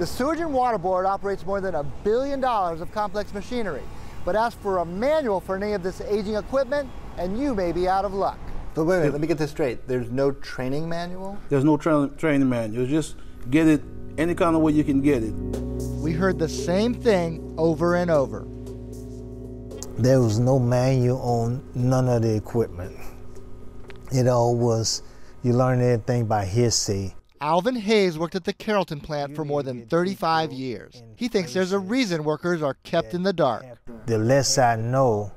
The Sewage and Water Board operates more than $1 billion of complex machinery, but ask for a manual for any of this aging equipment, and you may be out of luck. But wait a minute, let me get this straight. There's no training manual? There's no training manual. Just get it any kind of way you can get it. We heard the same thing over and over. There was no manual on none of the equipment. It all was, you learn everything by hearsay. Alvin Hayes worked at the Carrollton plant for more than 35 years. He thinks there's a reason workers are kept in the dark. The less I know,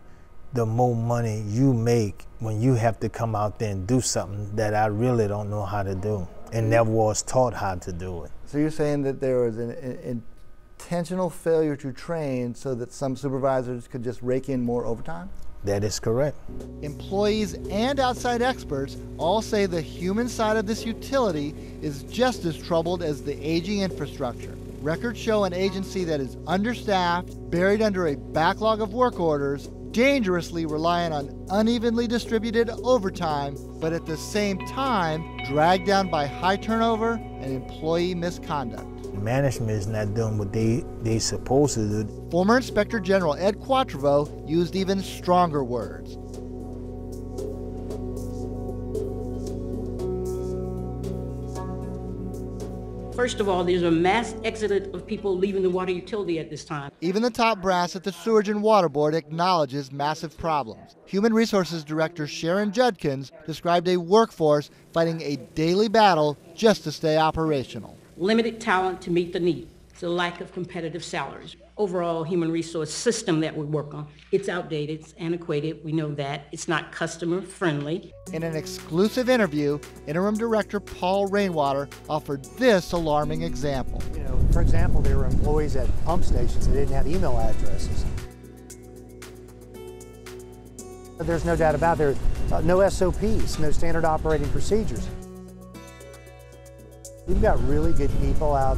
the more money you make when you have to come out there and do something that I really don't know how to do and never was taught how to do it. So you're saying that there was an intentional failure to train so that some supervisors could just rake in more overtime? That is correct. Employees and outside experts all say the human side of this utility is just as troubled as the aging infrastructure. Records show an agency that is understaffed, buried under a backlog of work orders, dangerously reliant on unevenly distributed overtime, but at the same time dragged down by high turnover and employee misconduct. Management is not doing what they supposed to do. Former Inspector General Ed Quatrevo used even stronger words. First of all, there's a mass exodus of people leaving the water utility at this time. Even the top brass at the Sewage and Water Board acknowledges massive problems. Human Resources Director Sharon Judkins described a workforce fighting a daily battle just to stay operational. Limited talent to meet the need. It's a lack of competitive salaries. Overall human resource system that we work on, it's outdated, it's antiquated, we know that. It's not customer friendly. In an exclusive interview, Interim Director Paul Rainwater offered this alarming example. For example, there were employees at pump stations that didn't have email addresses. There's no doubt about it, no SOPs, no standard operating procedures. We've got really good people out,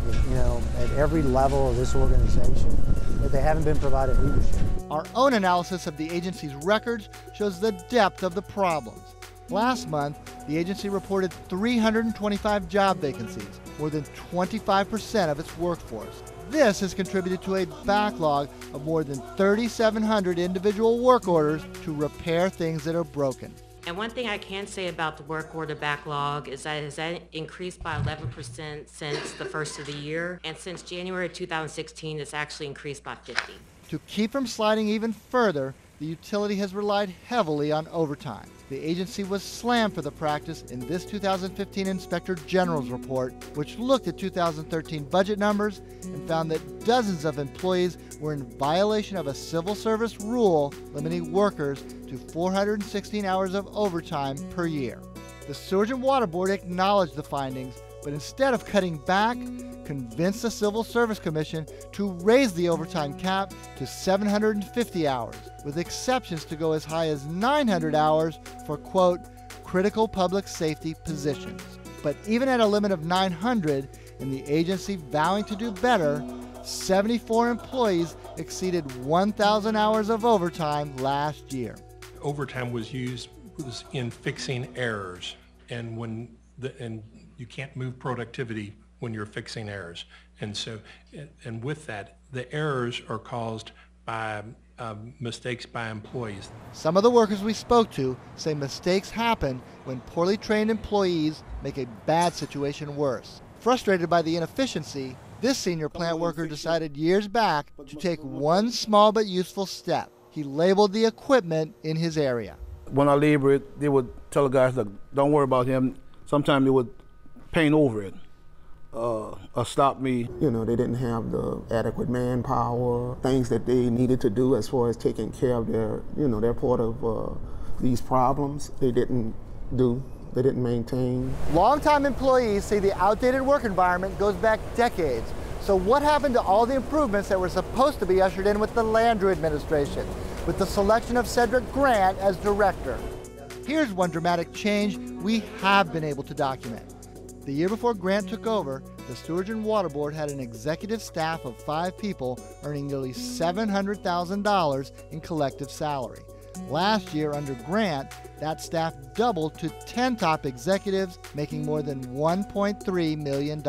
at every level of this organization, but they haven't been provided leadership. Our own analysis of the agency's records shows the depth of the problems. Last month, the agency reported 325 job vacancies, more than 25% of its workforce. This has contributed to a backlog of more than 3,700 individual work orders to repair things that are broken. And one thing I can say about the work order backlog is that it has increased by 11% since the first of the year, and since January 2016, it's actually increased by 50%. To keep from sliding even further, the utility has relied heavily on overtime. The agency was slammed for the practice in this 2015 Inspector General's report, which looked at 2013 budget numbers and found that dozens of employees were in violation of a civil service rule limiting workers to 416 hours of overtime per year. The Sewage and Water Board acknowledged the findings, but instead of cutting back, convinced the Civil Service Commission to raise the overtime cap to 750 hours, with exceptions to go as high as 900 hours for, quote, critical public safety positions. But even at a limit of 900, and the agency vowing to do better, 74 employees exceeded 1,000 hours of overtime last year. Overtime was used in fixing errors, and you can't move productivity when you're fixing errors. And with that, the errors are caused by mistakes by employees. Some of the workers we spoke to say mistakes happen when poorly trained employees make a bad situation worse. Frustrated by the inefficiency, this senior plant worker decided years back to take one small but useful step. He labeled the equipment in his area. When I labor it, they would tell the guys, look, don't worry about him. Sometimes they would paint over it. Stop me. They didn't have the adequate manpower, things that they needed to do as far as taking care of their part of these problems. They didn't do, they didn't maintain. Longtime employees say the outdated work environment goes back decades. So what happened to all the improvements that were supposed to be ushered in with the Landrieu administration, with the selection of Cedric Grant as director? Here's one dramatic change we have been able to document. The year before Grant took over, the Sewage and Water Board had an executive staff of 5 people earning nearly $700,000 in collective salary. Last year, under Grant, that staff doubled to 10 top executives, making more than $1.3 million.